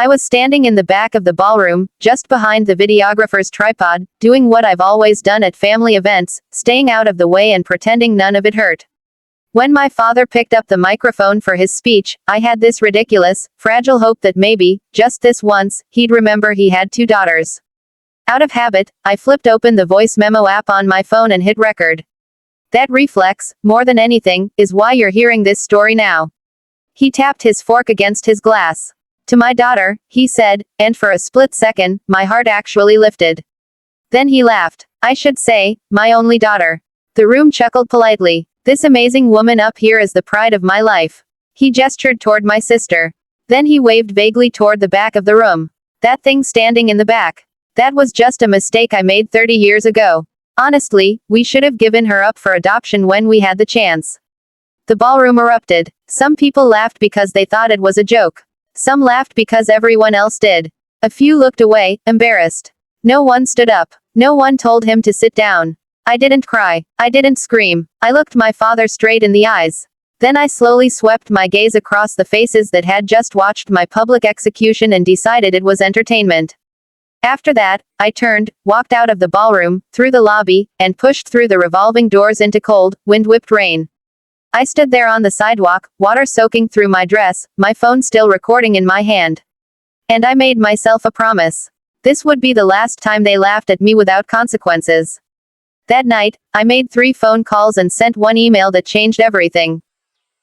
I was standing in the back of the ballroom, just behind the videographer's tripod, doing what I've always done at family events, staying out of the way and pretending none of it hurt. When my father picked up the microphone for his speech, I had this ridiculous, fragile hope that maybe, just this once, he'd remember he had 2 daughters. Out of habit, I flipped open the voice memo app on my phone and hit record. That reflex, more than anything, is why you're hearing this story now. He tapped his fork against his glass. To my daughter, he said, and for a split second, my heart actually lifted. Then he laughed. I should say, my only daughter. The room chuckled politely. This amazing woman up here is the pride of my life. He gestured toward my sister. Then he waved vaguely toward the back of the room. That thing standing in the back. That was just a mistake I made 30 years ago. Honestly, we should have given her up for adoption when we had the chance. The ballroom erupted. Some people laughed because they thought it was a joke. Some laughed because everyone else did. A few looked away, embarrassed. No one stood up. No one told him to sit down. I didn't cry. I didn't scream. I looked my father straight in the eyes. Then I slowly swept my gaze across the faces that had just watched my public execution and decided it was entertainment. After that, I turned, walked out of the ballroom, through the lobby, and pushed through the revolving doors into cold, wind-whipped rain. I stood there on the sidewalk, water soaking through my dress, my phone still recording in my hand. And I made myself a promise. This would be the last time they laughed at me without consequences. That night, I made 3 phone calls and sent 1 email that changed everything.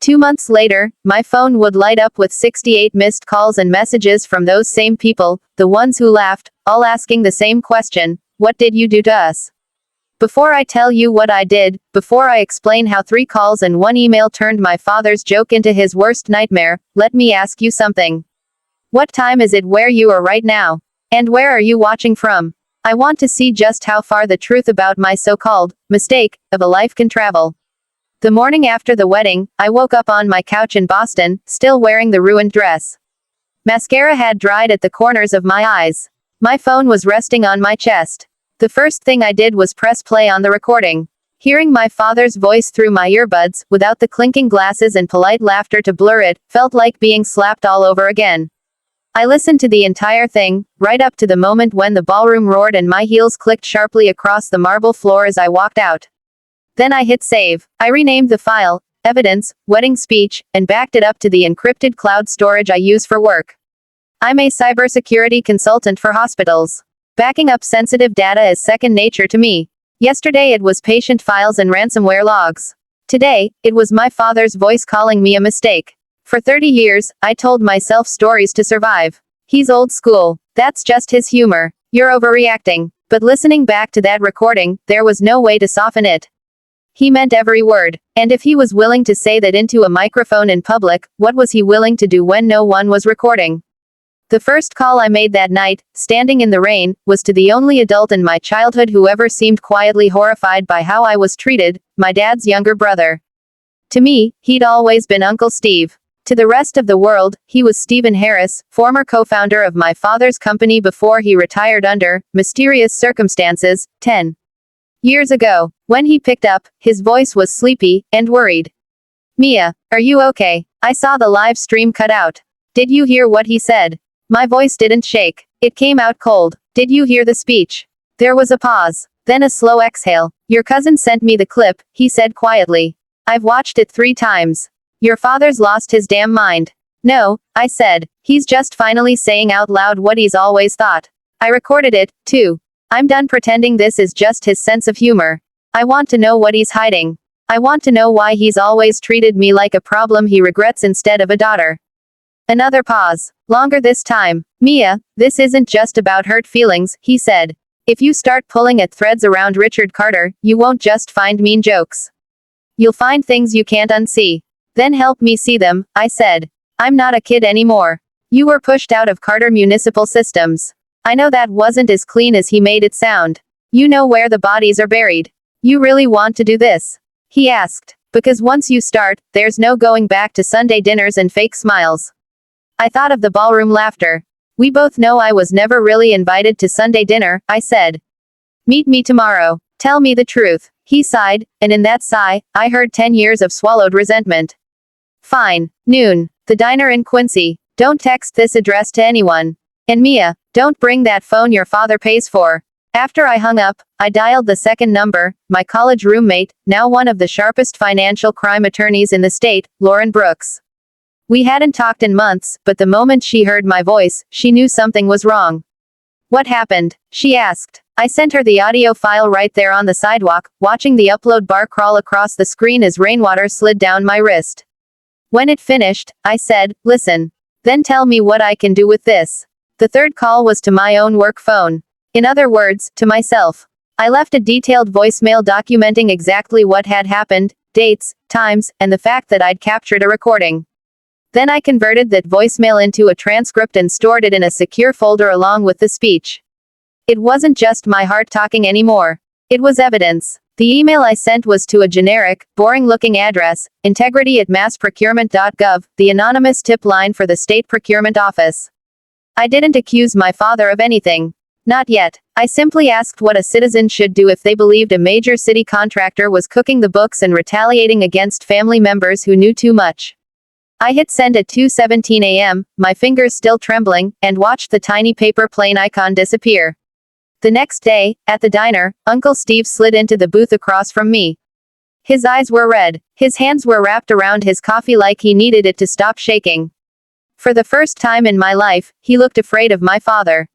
2 months later, my phone would light up with 68 missed calls and messages from those same people, the ones who laughed, all asking the same question: what did you do to us? Before I tell you what I did, before I explain how 3 calls and 1 email turned my father's joke into his worst nightmare, let me ask you something. What time is it where you are right now? And where are you watching from? I want to see just how far the truth about my so-called mistake of a life can travel. The morning after the wedding, I woke up on my couch in Boston, still wearing the ruined dress. Mascara had dried at the corners of my eyes. My phone was resting on my chest. The first thing I did was press play on the recording. Hearing my father's voice through my earbuds, without the clinking glasses and polite laughter to blur it, felt like being slapped all over again. I listened to the entire thing, right up to the moment when the ballroom roared and my heels clicked sharply across the marble floor as I walked out. Then I hit save. I renamed the file, Evidence, Wedding Speech, and backed it up to the encrypted cloud storage I use for work. I'm a cybersecurity consultant for hospitals. Backing up sensitive data is second nature to me. Yesterday it was patient files and ransomware logs. Today, it was my father's voice calling me a mistake. For 30 years, I told myself stories to survive. He's old school. That's just his humor. You're overreacting. But listening back to that recording, there was no way to soften it. He meant every word. And if he was willing to say that into a microphone in public, what was he willing to do when no one was recording? The first call I made that night, standing in the rain, was to the only adult in my childhood who ever seemed quietly horrified by how I was treated, my dad's younger brother. To me, he'd always been Uncle Steve. To the rest of the world, he was Stephen Harris, former co-founder of my father's company before he retired under mysterious circumstances, 10 years ago. When he picked up, his voice was sleepy and worried. Mia, are you okay? I saw the live stream cut out. Did you hear what he said? My voice didn't shake. It came out cold. Did you hear the speech? There was a pause. Then a slow exhale. Your cousin sent me the clip, he said quietly. I've watched it 3 times. Your father's lost his damn mind. No, I said. He's just finally saying out loud what he's always thought. I recorded it, too. I'm done pretending this is just his sense of humor. I want to know what he's hiding. I want to know why he's always treated me like a problem he regrets instead of a daughter. Another pause. Longer this time. Mia, this isn't just about hurt feelings, he said. If you start pulling at threads around Richard Carter, you won't just find mean jokes. You'll find things you can't unsee. Then help me see them, I said. I'm not a kid anymore. You were pushed out of Carter Municipal Systems. I know that wasn't as clean as he made it sound. You know where the bodies are buried. You really want to do this? He asked. Because once you start, there's no going back to Sunday dinners and fake smiles. I thought of the ballroom laughter. We both know I was never really invited to Sunday dinner, I said. Meet me tomorrow. Tell me the truth. He sighed, and in that sigh, I heard 10 years of swallowed resentment. Fine. Noon. The diner in Quincy. Don't text this address to anyone. And Mia, don't bring that phone your father pays for. After I hung up, I dialed the second number, my college roommate, now one of the sharpest financial crime attorneys in the state, Lauren Brooks. We hadn't talked in months, but the moment she heard my voice, she knew something was wrong. What happened? She asked. I sent her the audio file right there on the sidewalk, watching the upload bar crawl across the screen as rainwater slid down my wrist. When it finished, I said, listen. Then tell me what I can do with this. The third call was to my own work phone. In other words, to myself. I left a detailed voicemail documenting exactly what had happened, dates, times, and the fact that I'd captured a recording. Then I converted that voicemail into a transcript and stored it in a secure folder along with the speech. It wasn't just my heart talking anymore. It was evidence. The email I sent was to a generic, boring-looking address, integrity@massprocurement.gov, the anonymous tip line for the state procurement office. I didn't accuse my father of anything. Not yet. I simply asked what a citizen should do if they believed a major city contractor was cooking the books and retaliating against family members who knew too much. I hit send at 2:17 a.m., my fingers still trembling, and watched the tiny paper plane icon disappear. The next day, at the diner, Uncle Steve slid into the booth across from me. His eyes were red. His hands were wrapped around his coffee like he needed it to stop shaking. For the first time in my life, he looked afraid of my father.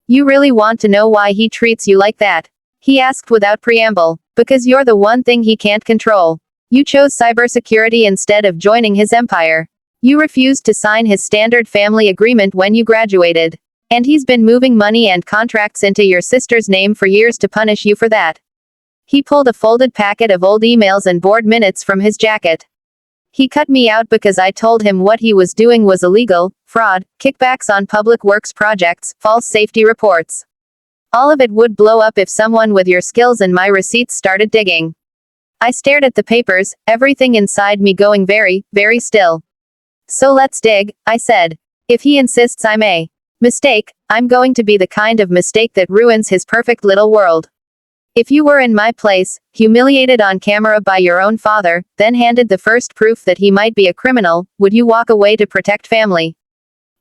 You really want to know why he treats you like that? He asked without preamble. Because you're the one thing he can't control. You chose cybersecurity instead of joining his empire. You refused to sign his standard family agreement when you graduated. And he's been moving money and contracts into your sister's name for years to punish you for that. He pulled a folded packet of old emails and board minutes from his jacket. He cut me out because I told him what he was doing was illegal, fraud, kickbacks on public works projects, false safety reports. All of it would blow up if someone with your skills and my receipts started digging. I stared at the papers, everything inside me going very, very still. So let's dig, I said. If he insists I may. Mistake, I'm going to be the kind of mistake that ruins his perfect little world. If you were in my place, humiliated on camera by your own father, then handed the first proof that he might be a criminal, would you walk away to protect family?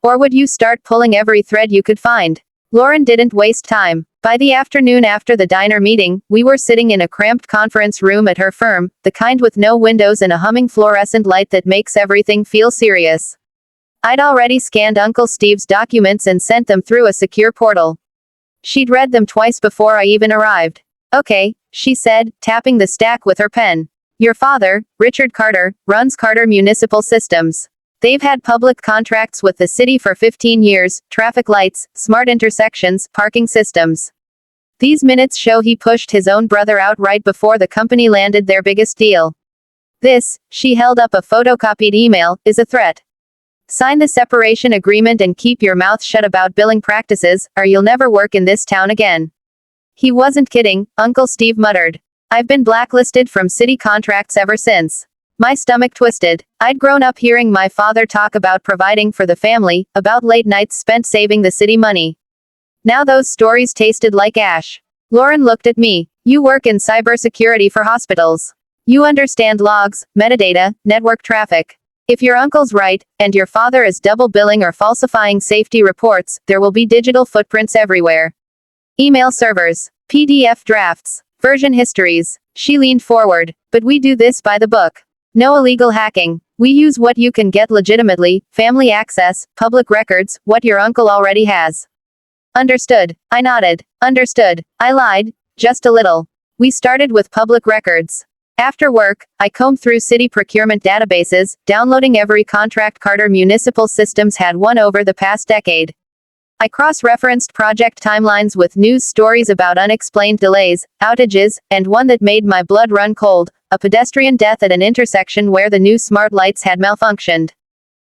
Or would you start pulling every thread you could find? Lauren didn't waste time. By the afternoon after the diner meeting, we were sitting in a cramped conference room at her firm, the kind with no windows and a humming fluorescent light that makes everything feel serious. I'd already scanned Uncle Steve's documents and sent them through a secure portal. She'd read them twice before I even arrived. Okay, she said, tapping the stack with her pen. Your father, Richard Carter, runs Carter Municipal Systems. They've had public contracts with the city for 15 years, traffic lights, smart intersections, parking systems. These minutes show he pushed his own brother out right before the company landed their biggest deal. This, she held up a photocopied email, is a threat. Sign the separation agreement and keep your mouth shut about billing practices, or you'll never work in this town again. He wasn't kidding, Uncle Steve muttered. I've been blacklisted from city contracts ever since. My stomach twisted. I'd grown up hearing my father talk about providing for the family, about late nights spent saving the city money. Now those stories tasted like ash. Lauren looked at me. You work in cybersecurity for hospitals. You understand logs, metadata, network traffic. If your uncle's right, and your father is double billing or falsifying safety reports, there will be digital footprints everywhere. Email servers, PDF drafts, version histories. She leaned forward. But we do this by the book. No illegal hacking. We use what you can get legitimately, family access, public records, what your uncle already has. Understood. I nodded. Understood. I lied. Just a little. We started with public records. After work, I combed through city procurement databases, downloading every contract Carter Municipal Systems had won over the past decade. I cross-referenced project timelines with news stories about unexplained delays, outages, and one that made my blood run cold, a pedestrian death at an intersection where the new smart lights had malfunctioned.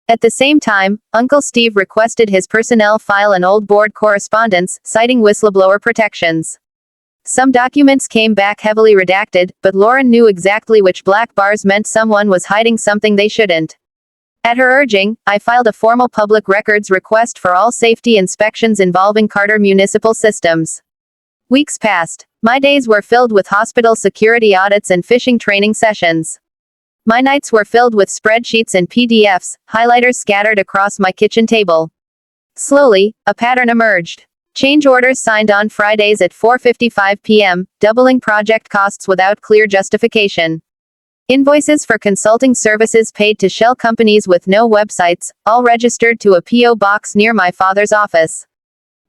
At the same time, Uncle Steve requested his personnel file an old board correspondence, citing whistleblower protections. Some documents came back heavily redacted, but Lauren knew exactly which black bars meant someone was hiding something they shouldn't. At her urging, I filed a formal public records request for all safety inspections involving Carter Municipal Systems. Weeks passed. My days were filled with hospital security audits and phishing training sessions. My nights were filled with spreadsheets and PDFs, highlighters scattered across my kitchen table. Slowly, a pattern emerged. Change orders signed on Fridays at 4:55 p.m., doubling project costs without clear justification. Invoices for consulting services paid to shell companies with no websites, all registered to a P.O. box near my father's office.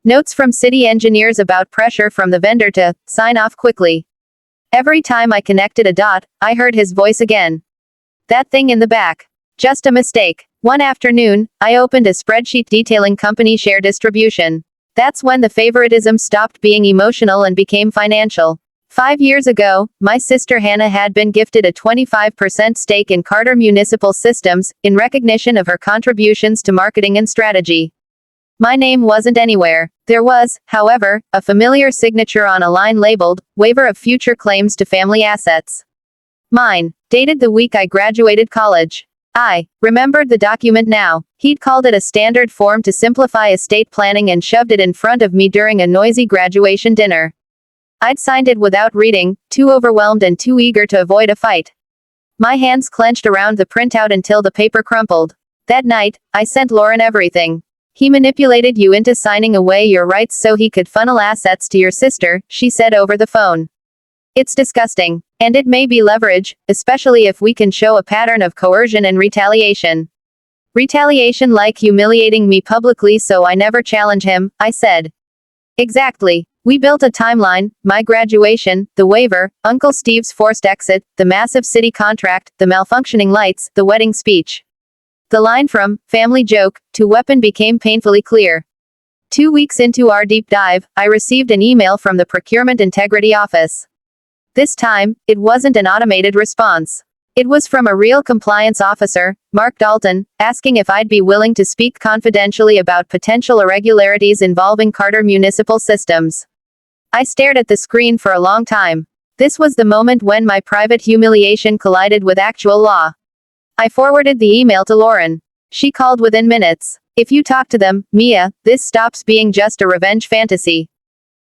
Notes from city engineers about pressure from the vendor to sign off quickly. Every time I connected a dot, I heard his voice again. That thing in the back. Just a mistake. One afternoon, I opened a spreadsheet detailing company share distribution. That's when the favoritism stopped being emotional and became financial. 5 years ago, my sister Hannah had been gifted a 25% stake in Carter Municipal Systems, in recognition of her contributions to marketing and strategy. My name wasn't anywhere. There was, however, a familiar signature on a line labeled, Waiver of Future Claims to Family Assets. Mine. Dated the week I graduated college. I remembered the document now. He'd called it a standard form to simplify estate planning and shoved it in front of me during a noisy graduation dinner. I'd signed it without reading, too overwhelmed and too eager to avoid a fight. My hands clenched around the printout until the paper crumpled. That night, I sent Lauren everything. He manipulated you into signing away your rights so he could funnel assets to your sister, she said over the phone. It's disgusting. And it may be leverage, especially if we can show a pattern of coercion and retaliation. Retaliation like humiliating me publicly so I never challenge him, I said. Exactly. We built a timeline, my graduation, the waiver, Uncle Steve's forced exit, the massive city contract, the malfunctioning lights, the wedding speech. The line from family joke to weapon became painfully clear. 2 weeks into our deep dive, I received an email from the Procurement Integrity Office. This time, it wasn't an automated response. It was from a real compliance officer, Mark Dalton, asking if I'd be willing to speak confidentially about potential irregularities involving Carter Municipal Systems. I stared at the screen for a long time. This was the moment when my private humiliation collided with actual law. I forwarded the email to Lauren. She called within minutes. If you talk to them, Mia, this stops being just a revenge fantasy.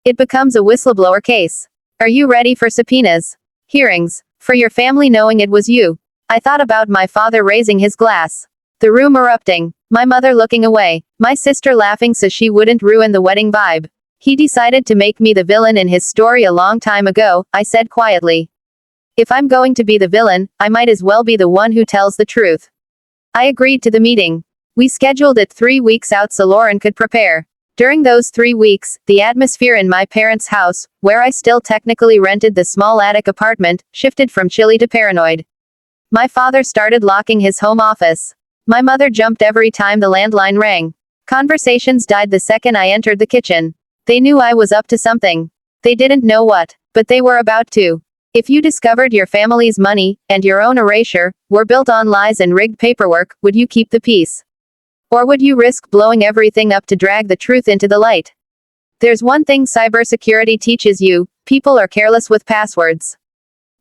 It becomes a whistleblower case. Are you ready for subpoenas? Hearings. For your family knowing it was you. I thought about my father raising his glass. The room erupting. My mother looking away. My sister laughing so she wouldn't ruin the wedding vibe. He decided to make me the villain in his story a long time ago, I said quietly. If I'm going to be the villain, I might as well be the one who tells the truth. I agreed to the meeting. We scheduled it 3 weeks out so Lauren could prepare. During those 3 weeks, the atmosphere in my parents' house, where I still technically rented the small attic apartment, shifted from chilly to paranoid. My father started locking his home office. My mother jumped every time the landline rang. Conversations died the second I entered the kitchen. They knew I was up to something. They didn't know what, but they were about to. If you discovered your family's money, and your own erasure, were built on lies and rigged paperwork, would you keep the peace? Or would you risk blowing everything up to drag the truth into the light? There's one thing cybersecurity teaches you: people are careless with passwords.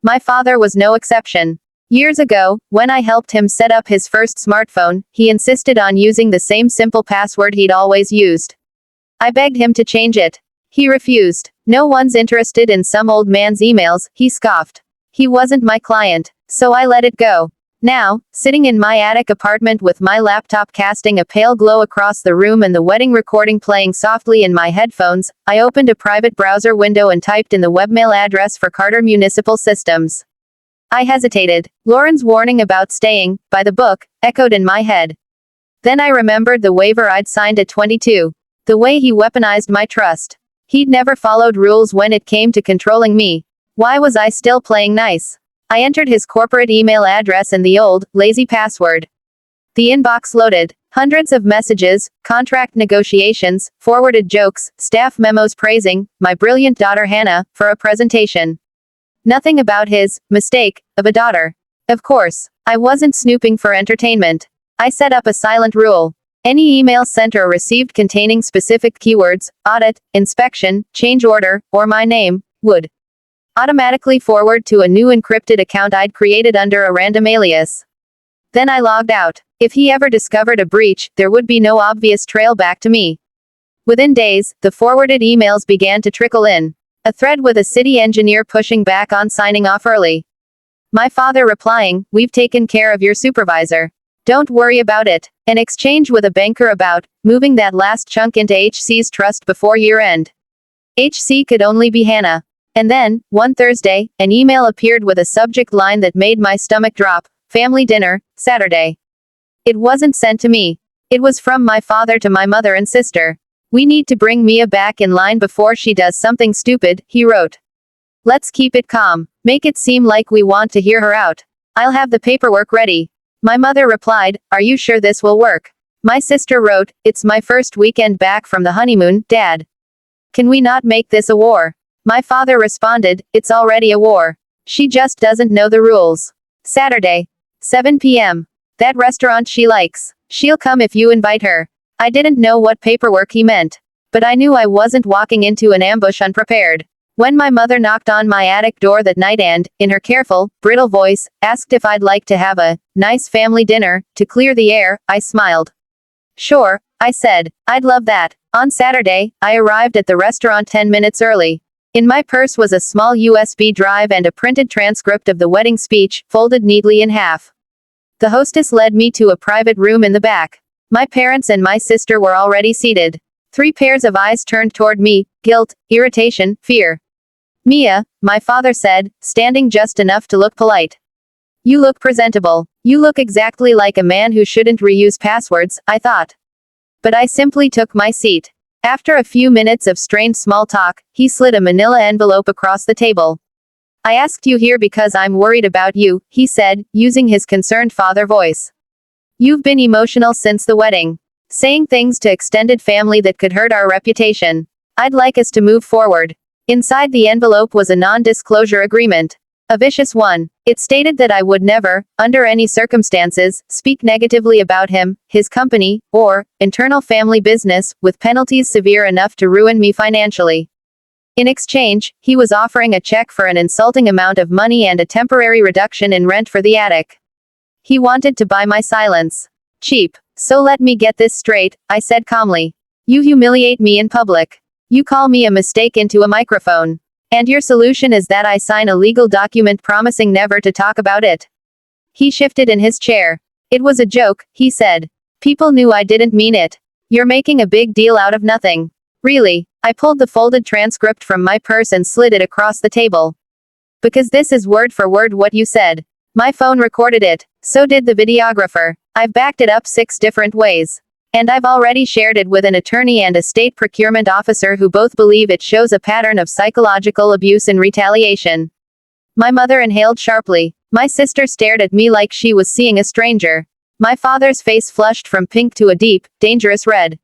My father was no exception. Years ago, when I helped him set up his first smartphone, he insisted on using the same simple password he'd always used. I begged him to change it. He refused. No one's interested in some old man's emails, he scoffed. He wasn't my client, so I let it go. Now, sitting in my attic apartment with my laptop casting a pale glow across the room and the wedding recording playing softly in my headphones, I opened a private browser window and typed in the webmail address for Carter Municipal Systems. I hesitated. Lauren's warning about staying by the book echoed in my head. Then I remembered the waiver I'd signed at 22. The way he weaponized my trust. He'd never followed rules when it came to controlling me. Why was I still playing nice? I entered his corporate email address and the old, lazy password. The inbox loaded. Hundreds of messages, contract negotiations, forwarded jokes, staff memos praising my brilliant daughter Hannah for a presentation. Nothing about his mistake of a daughter. Of course, I wasn't snooping for entertainment. I set up a silent rule. Any email sent or received containing specific keywords, audit, inspection, change order, or my name, would automatically forward to a new encrypted account I'd created under a random alias. Then I logged out. If he ever discovered a breach, there would be no obvious trail back to me. Within days, the forwarded emails began to trickle in. A thread with a city engineer pushing back on signing off early. My father replying, "We've taken care of your supervisor. Don't worry about it." An exchange with a banker about moving that last chunk into HC's trust before year end. HC could only be Hannah. And then, one Thursday, an email appeared with a subject line that made my stomach drop: family dinner, Saturday. It wasn't sent to me. It was from my father to my mother and sister. "We need to bring Mia back in line before she does something stupid," he wrote. "Let's keep it calm. Make it seem like we want to hear her out. I'll have the paperwork ready." My mother replied, "Are you sure this will work?" My sister wrote, "It's my first weekend back from the honeymoon, Dad. Can we not make this a war?" My father responded, "It's already a war. She just doesn't know the rules. Saturday, 7 p.m. That restaurant she likes. She'll come if you invite her." I didn't know what paperwork he meant. But I knew I wasn't walking into an ambush unprepared. When my mother knocked on my attic door that night and, in her careful, brittle voice, asked if I'd like to have a nice family dinner to clear the air, I smiled. "Sure," I said. "I'd love that." On Saturday, I arrived at the restaurant 10 minutes early. In my purse was a small USB drive and a printed transcript of the wedding speech, folded neatly in half. The hostess led me to a private room in the back. My parents and my sister were already seated. 3 pairs of eyes turned toward me: guilt, irritation, fear. "Mia," my father said, standing just enough to look polite. "You look presentable. You look exactly like a man who shouldn't reuse passwords," I thought. But I simply took my seat. After a few minutes of strained small talk, he slid a manila envelope across the table. "I asked you here because I'm worried about you," he said, using his concerned father voice. "You've been emotional since the wedding. Saying things to extended family that could hurt our reputation. I'd like us to move forward." Inside the envelope was a non-disclosure agreement. A vicious one. It stated that I would never, under any circumstances, speak negatively about him, his company, or internal family business, with penalties severe enough to ruin me financially. In exchange, he was offering a check for an insulting amount of money and a temporary reduction in rent for the attic. He wanted to buy my silence. Cheap. "So let me get this straight," I said calmly. "You humiliate me in public. You call me a mistake into a microphone. And your solution is that I sign a legal document promising never to talk about it." He shifted in his chair. "It was a joke," he said. "People knew I didn't mean it. You're making a big deal out of nothing." "Really?" I pulled the folded transcript from my purse and slid it across the table. "Because this is word for word what you said. My phone recorded it. So did the videographer. I've backed it up 6 different ways. And I've already shared it with an attorney and a state procurement officer who both believe it shows a pattern of psychological abuse and retaliation." My mother inhaled sharply. My sister stared at me like she was seeing a stranger. My father's face flushed from pink to a deep, dangerous red.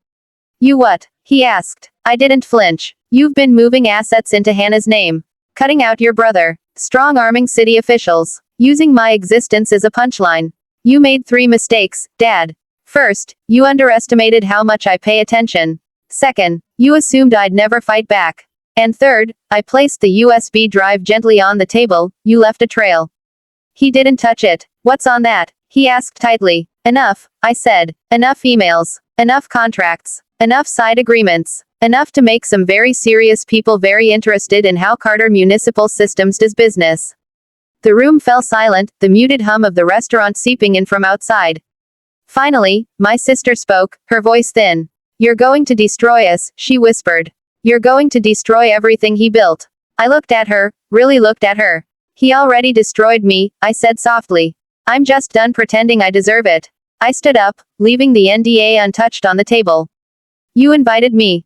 "You what?" he asked. I didn't flinch. "You've been moving assets into Hannah's name. Cutting out your brother. Strong-arming city officials. Using my existence as a punchline. You made 3 mistakes, Dad. First, you underestimated how much I pay attention. Second, you assumed I'd never fight back. And third, I placed the USB drive gently on the table. You left a trail." He didn't touch it. "What's on that?" he asked tightly. "Enough," I said. "Enough emails. Enough contracts. Enough side agreements. Enough to make some very serious people very interested in how Carter Municipal Systems does business." The room fell silent, the muted hum of the restaurant seeping in from outside. Finally, my sister spoke, her voice thin. "You're going to destroy us," she whispered. "You're going to destroy everything he built." I looked at her, really looked at her. "He already destroyed me," I said softly. "I'm just done pretending I deserve it." I stood up, leaving the NDA untouched on the table. "You invited me.